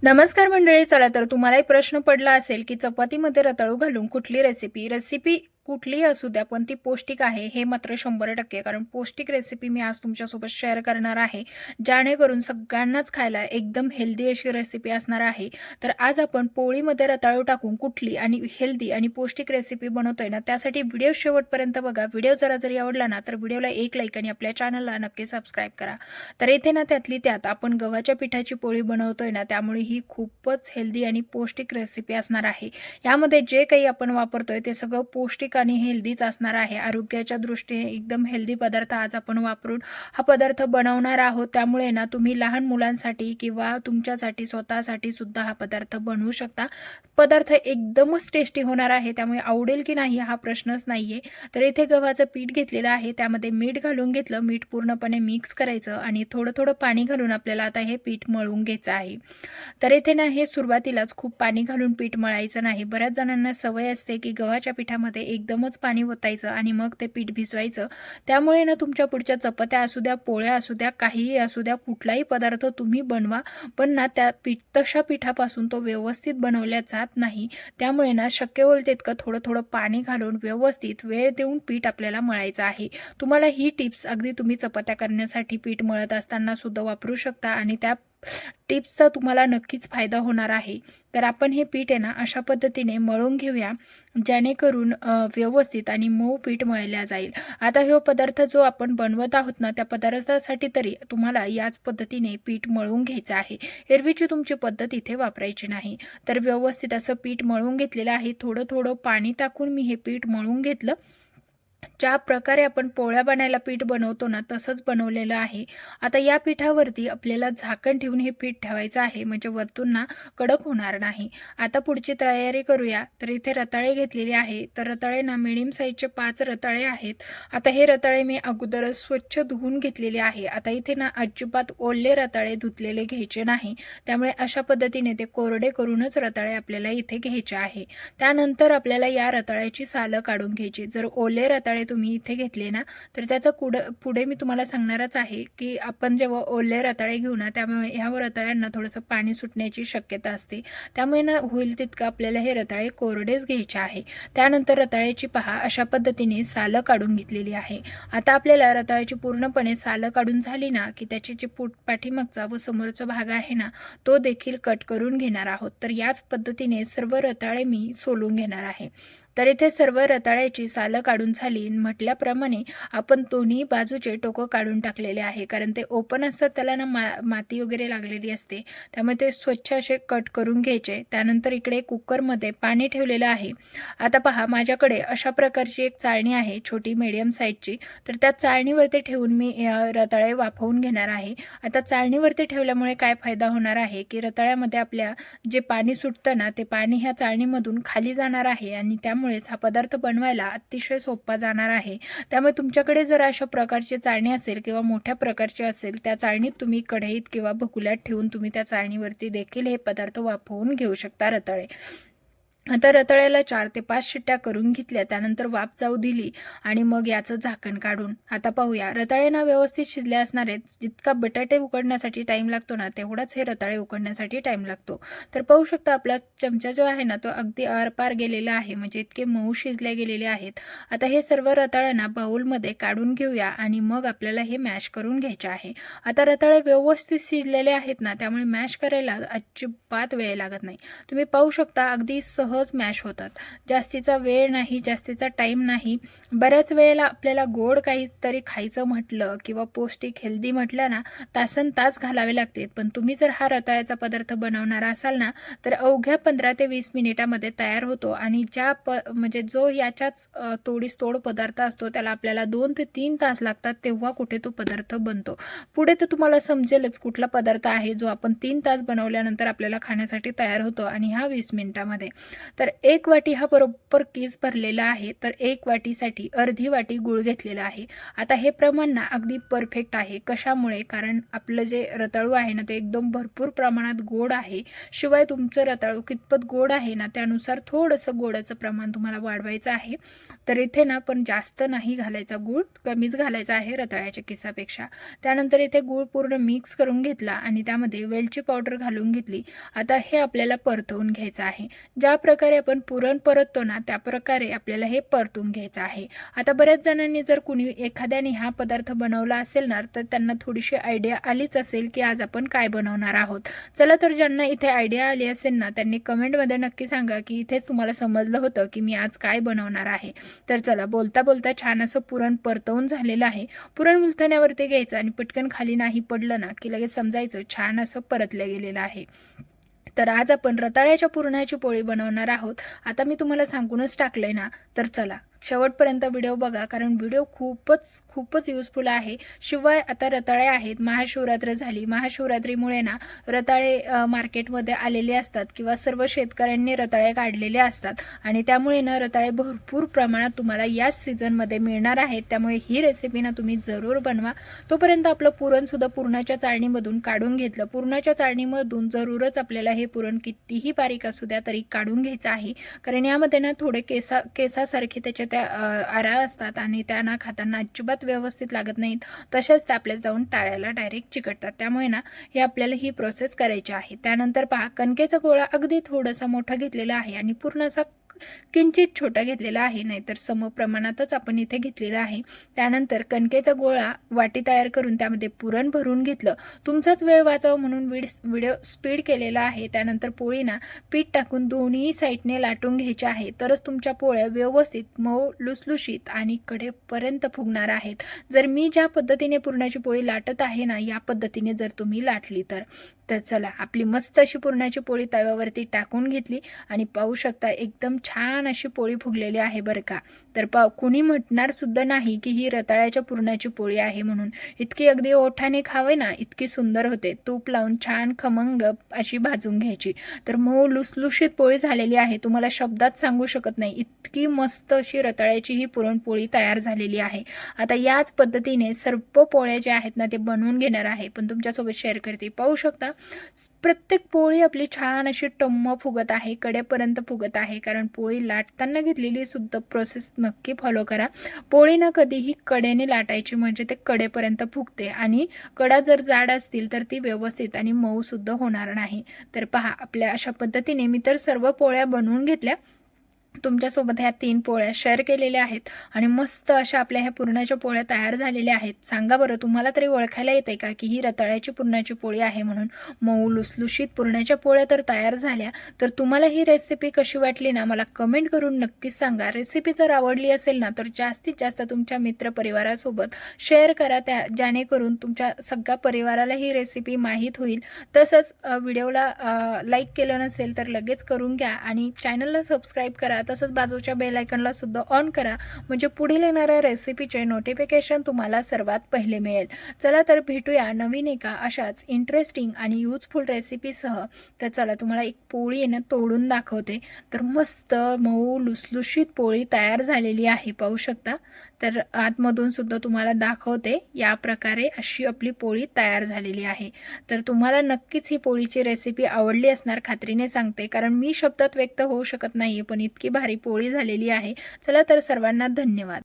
नमस्कार मंडळी. चला तर तुम्हालाही प्रश्न पडला असेल की चपातीमध्ये रताळू घालून कुठली रेसिपी रेसिपी कुठलीही असू द्या पण ती पौष्टिक आहे हे मात्र 100% कारण पौष्टिक रेसिपी मी आज तुमच्यासोबत शेअर करणार आहे, जेणेकरून सगळ्यांनाच खायला एकदम हेल्दी अशी रेसिपी असणार आहे. तर आज आपण पोळीमध्ये रताळू टाकून कुठली आणि हेल्दी आणि पौष्टिक रेसिपी बनवतोय ना, त्यासाठी व्हिडिओ शेवटपर्यंत बघा. व्हिडिओ जरी आवडला ना तर व्हिडिओला एक लाईक आणि आपल्या चॅनलला नक्की सबस्क्राईब करा. तर इथे ना त्यातली त्यात आपण गव्हाच्या पिठाची पोळी बनवतोय ना, त्यामुळे ही खूपच हेल्दी आणि पौष्टिक रेसिपी असणार आहे. यामध्ये जे काही आपण वापरतोय ते सगळं पौष्टिक आणि हेल्दीच असणार आहे. आरोग्याच्या दृष्टीने एकदम हेल्दी पदार्थ आज आपण वापरून हा पदार्थ बनवणार आहोत. त्यामुळे ना तुम्ही लहान मुलांसाठी किंवा तुमच्यासाठी स्वतःसाठी सुद्धा हा पदार्थ बनवू शकता. पदार्थ एकदमच टेस्टी होणार आहे, त्यामुळे आवडेल की नाही हा प्रश्नच नाहीये. तर इथे गव्हाचं पीठ घेतलेलं आहे, त्यामध्ये मीठ घालून घेतलं. मीठ पूर्णपणे मिक्स करायचं आणि थोडं-थोडं पाणी घालून आपल्याला आता हे पीठ मळून घ्यायचं आहे. तर इथे ना हे सुरुवातीलाच खूप पाणी घालून पीठ मळायचं नाही. बऱ्याच जणांना सवय असते की गव्हाच्या पिठामध्ये एकदमच पाणी ओतायचं आणि मग ते पीठ भिजवायचं. त्यामुळे ना तुमच्या पुढच्या चपात्या असू द्या, पोळ्या असू द्या, काहीही असू द्या, कुठलाही पदार्थ तुम्ही बनवा, पण ना त्या तशा पिठापासून तो व्यवस्थित बनवल्या जात नाही. त्यामुळे ना शक्य होईल तितकं थोडं-थोडं पाणी घालून व्यवस्थित वेळ देऊन पीठ आपल्याला मळायचं आहे. तुम्हाला ही टिप्स अगदी तुम्ही चपात्या करण्यासाठी पीठ मळत असताना सुद्धा वापरू शकता आणि त्या टिप्सचा तुम्हाला नक्कीच फायदा होणार आहे. तर आपण हे पीठ आहे ना अशा पद्धतीने मळून घेऊया, जेणेकरून व्यवस्थित आणि मऊ पीठ मळल्या जाईल. आता हा पदार्थ जो आपण बनवत आहोत ना, त्या पदार्थासाठी तरी तुम्हाला याच पद्धतीने पीठ मळून घ्यायचं आहे. एरवीची तुमची पद्धत इथे वापरायची नाही. तर व्यवस्थित असं पीठ मळून घेतलेलं आहे. थोडं-थोडं पाणी टाकून मी हे पीठ मळून घेतलं. ज्या प्रकारे आपण पोळ्या बनायला पीठ बनवतो ना, तसंच बनवलेलं आहे. आता या पिठावरती आपल्याला झाकण ठेवून हे पीठ ठेवायचं आहे, म्हणजे वरतून ना कडक होणार नाही. आता पुढची तयारी करूया. तर इथे रताळे घेतलेले आहे. तर रताळे ना मीडियम साईजचे 5 रताळे आहेत. आता हे रताळे मी अगोदरच स्वच्छ धुवून घेतलेले आहे. आता इथे ना अजिबात ओले रताळे धुतलेले घ्यायचे नाही. त्यामुळे अशा पद्धतीने ते कोरडे करूनच रताळे आपल्याला इथे घ्यायचे आहे. त्यानंतर आपल्याला या रताळ्याची सालं काढून घ्यायची. जर ओले रताळे तुम्ही इथे घेतले ना, तर त्याचं पुढे मी तुम्हाला सांगणारच आहे, की आपण जेव्हा ओले रताळे घेऊ ना, त्यामुळे ह्या रताळ्यांना थोडंसं पाणी सुटण्याची शक्यता असते. त्यामुळे ना होईल तितकं आपल्याला हे रताळे कोरडेच घ्यायचे आहे. त्यानंतर रताळ्याची पहा अशा पद्धतीने सालं काढून घेतलेली आहे. आता आपल्याला रताळ्याची पूर्णपणे सालं काढून झाली ना, की त्याची जी पाठीमागचा व समोरचा भाग आहे ना, तो देखील कट करून घेणार आहोत. तर याच पद्धतीने सर्व रताळे मी सोलून घेणार आहे. तर इथे सर्व रताळ्याची सालं काढून झाली. म्हटल्याप्रमाणे आपण दोन्ही बाजूचे टोकं काढून टाकलेले आहे, कारण ते ओपन असतात त्याला ना माती वगैरे लागलेली असते. त्यामुळे ते स्वच्छ असे कट करून घ्यायचे. त्यानंतर इकडे कुकरमध्ये पाणी ठेवलेलं आहे. आता पहा माझ्याकडे अशा प्रकारची एक चाळणी आहे, छोटी मीडियम साईजची. तर त्या चाळणीवरती ठेवून मी रताळे वाफवून घेणार आहे. आता चाळणीवरती ठेवल्यामुळे काय फायदा होणार आहे, की रताळ्यामध्ये आपल्या जे पाणी सुटतं ना, ते पाणी ह्या चाळणीमधून खाली जाणार आहे आणि त्यामुळेच हा पदार्थ बनवायला अतिशय सोपा जाणार आहे. त्यामुळे तुमच्याकडे जर अशा प्रकारची चाळणी असेल किंवा मोठ्या प्रकारची असेल, त्या चाळणीत तुम्ही कढईत किंवा भगुल्यात ठेवून तुम्ही त्या चाळणीवरती देखील हे पदार्थ वाफवून घेऊ शकता रताळे. आता रताळ्याला 4 ते 5 शिट्ट्या करून घेतल्या. त्यानंतर वाफ जाऊ दिली आणि मग याचं झाकण काढून आता पाहूया. रताळे ना व्यवस्थित शिजले असणार आहेत. जितका बटाटे उकडण्यासाठी टाईम लागतो ना, तेवढाच हे रताळे उकडण्यासाठी टाईम लागतो. तर पाहू शकता आपला चमचा जो आहे ना, तो अगदी आरपार गेलेला आहे. म्हणजे इतके मऊ शिजले गेलेले आहेत. आता हे सर्व रताळे ना बाउलमध्ये काढून घेऊया आणि मग आपल्याला हे मॅश करून घ्यायचे आहे. आता रताळे व्यवस्थित शिजलेले आहेत ना, त्यामुळे मॅश करायला अजिबात वेळ लागत नाही. तुम्ही पाहू शकता अगदी सहज मॅश होतात. जास्तीचा वेळ नाही, जास्तीचा टाईम नाही. बऱ्याच वेळेला आपल्याला गोड काहीतरी खायचं म्हटलं किंवा पौष्टिक हेल्दी म्हटलं ना, तासनतास घालावे लागते. पण तुम्ही जर हा रताळ्याचा पदार्थ बनवणार असाल ना, तर अवघ्या 15 ते 20 मिनिटामध्ये तयार होतो आणि म्हणजे जो याच्याच तोडीस तोड पदार्थ असतो, त्याला आपल्याला 2 ते 3 तास लागतात, तेव्हा कुठे तो पदार्थ बनतो. पुढे तर तुम्हाला समजेलच कुठला पदार्थ आहे जो आपण 3 तास बनवल्यानंतर आपल्याला खाण्यासाठी तयार होतो आणि हा 20 मिनिटामध्ये. तर 1 वाटी हा बरोबर कीस भरलेला आहे. तर 1 वाटीसाठी अर्धी वाटी गूळ घेतलेला आहे. आता हे प्रमाण ना अगदी परफेक्ट आहे. कशामुळे? कारण आपलं जे रताळू आहे ना, ते एकदम भरपूर प्रमाणात गोड आहे. शिवाय तुमचं रताळू कितपत गोड आहे ना, त्यानुसार थोडंसं गोडाचं प्रमाण तुम्हाला वाढवायचं आहे. तर इथे ना पण जास्त नाही घालायचा गूळ, कमीच घालायचा आहे रताळ्याच्या किसापेक्षा. त्यानंतर इथे गूळ पूर्ण मिक्स करून घेतला आणि त्यामध्ये वेलची पावडर घालून घेतली. आता हे आपल्याला परतवून घ्यायचं आहे. ज्या प्रकारे आपण पुरण परततो ना, त्या प्रकारे आपल्याला हे परतून घ्यायचं आहे. आता बऱ्याच जणांनी जर कुणी एखाद्याने हा पदार्थ बनवला असेल ना, तर त्यांना थोडीशी आयडिया आलीच असेल की आज आपण काय बनवणार आहोत. चला तर ज्यांना इथे आयडिया आली असेल ना, त्यांनी कमेंटमध्ये नक्की सांगा की इथेच तुम्हाला समजलं होतं की मी आज काय बनवणार आहे. तर चला, बोलता बोलता छान असं पुरण परतवून झालेलं आहे. पुरण उलथण्यावरती घ्यायचं आणि पटकन खाली नाही पडलं ना, की लगेच समजायचं छान असं परतलं गेलेलं आहे. तर आज आपण रताळ्याच्या पुरणाची पोळी बनवणार आहोत. आता मी तुम्हाला सांगूनच टाकलंय ना, तर चला शेवटपर्यंत व्हिडिओ बघा, कारण व्हिडिओ खूपच युजफुल आहे. शिवाय आता रताळे आहेत, महाशिवरात्र झाली. महाशिवरात्रीमुळे ना रताळे मार्केटमध्ये आलेले असतात किंवा सर्व शेतकऱ्यांनी रताळे काढलेले असतात आणि त्यामुळे ना रताळे भरपूर प्रमाणात तुम्हाला याच सीझनमध्ये मिळणार आहेत. त्यामुळे ही रेसिपी ना तुम्ही जरूर बनवा. तोपर्यंत आपलं पुरणसुद्धा पुरणाच्या चाळणीमधून काढून घेतलं. पुरणाच्या चाळणीमधून जरूरच आपल्याला हे पुरण कितीही बारीक असू द्या तरी काढून घ्यायचं आहे, कारण यामध्ये ना थोडे केसासारखे त्याच्या त्या आरा असतात आणि त्यांना खाताना अजिबात व्यवस्थित लागत नाहीत. तसेच ते आपल्या जाऊन टाळ्याला डायरेक्ट चिकटतात. त्यामुळे ना हे आपल्याला ही प्रोसेस करायची आहे. त्यानंतर पहा, कणकेचा गोळा अगदी थोडासा मोठा घेतलेला आहे आणि पूर्ण असा किंचित छोटा घेतलेला आहे, नाहीतर समप्रमाणातच आपण इथे घेतलेला आहे. त्यानंतर कणकेचा गोळा वाटी तयार करून त्यामध्ये पुरण भरून घेतलं. तुमचाच वेळ वाचावा म्हणून व्हिडिओ स्पीड केलेला आहे. त्यानंतर पोळी ना पीठ टाकून दोन्ही साईडने लाटून घ्यायचे आहे, तरच तुमच्या पोळ्या व्यवस्थित मऊ लुसलुशीत आणि कडेपर्यंत फुगणार आहेत. जर मी ज्या पद्धतीने पुरणाची पोळी लाटत आहे ना, या पद्धतीने जर तुम्ही लाटली तर चला, आपली मस्त अशी पुरणाची पोळी तव्यावरती टाकून घेतली आणि पाहू शकता एकदम छान अशी पोळी फुगलेली आहे बरं का. तर कुणी म्हणणार सुद्धा नाही की ही रताळ्याच्या पुरणाची पोळी आहे म्हणून. इतकी अगदी ओठाने खावे ना, इतकी सुंदर होते. तूप लावून छान खमंग अशी भाजून घ्यायची. तर मऊ लुसलुशीत पोळी झालेली आहे. तुम्हाला शब्दात सांगू शकत नाही, इतकी मस्त अशी रताळ्याची ही पुरणपोळी तयार झालेली आहे. आता याच पद्धतीने सर्व पोळ्या ज्या आहेत ना, ते बनवून घेणार आहे, पण तुमच्यासोबत शेअर करते. पाहू शकता प्रत्येक पोळी आपली छान अशी टम्म फुगत आहे, कडेपर्यंत फुगत आहे. कारण पोळी लाटताना घेतलेली सुद्धा प्रोसेस नक्की फॉलो करा. पोळी ना कधीही कडेने लाटायची, म्हणजे ते कडेपर्यंत फुगते आणि कडा जर जाड असतील तर ती व्यवस्थित आणि मऊ सुद्धा होणार नाही. तर पहा, आपल्या अशा पद्धतीने मी तर सर्व पोळ्या बनवून घेतल्या. तुमच्यासोबत ह्या 3 पोळ्या शेअर केलेल्या आहेत आणि मस्त अशा आपल्या ह्या पुरणाच्या पोळ्या तयार झालेल्या आहेत. सांगा बरं, तुम्हाला तरी ओळखायला येते का की ही रताळ्याची पुरणाची पोळी आहे म्हणून? मऊ लुसलुशीत पुरणाच्या पोळ्या तर तयार झाल्या. तर तुम्हाला ही रेसिपी कशी वाटली ना, मला कमेंट करून नक्कीच सांगा. रेसिपी जर आवडली असेल ना, तर जास्तीत जास्त तुमच्या मित्रपरिवारासोबत शेअर करा, जेणेकरून तुमच्या सगळ्या परिवाराला ही रेसिपी माहीत होईल. तसंच व्हिडिओला लाईक केलं नसेल तर लगेच करून घ्या आणि चॅनलला सबस्क्राईब करा. तसंच बाजूच्या बेल आयकॉनला सुद्धा ऑन करा, म्हणजे पुढील येणाऱ्या रेसिपीचे नोटिफिकेशन तुम्हाला सर्वात पहिले मिळेल. चला तर भेटूया नवीन एका अशाच इंटरेस्टिंग आणि यूजफुल रेसिपीसह. तर चला, तुम्हाला एक पोळी आहे ना तोडून दाखवते. तर मस्त मऊ लुसलुशीत पोळी तयार झालेली आहे, पाहू शकता. तर आतमधून सुद्धा तुम्हाला दाखवते. या प्रकारे अशी आपली पोळी तयार झालेली आहे. तर तुम्हाला नक्कीच ही पोळीची रेसिपी आवडली असणार, खात्रीने सांगते, कारण मी शब्दात व्यक्त होऊ शकत नाहीये, पण इतकी भारी पोळी झालेली आहे. चला तर, सर्वांना धन्यवाद.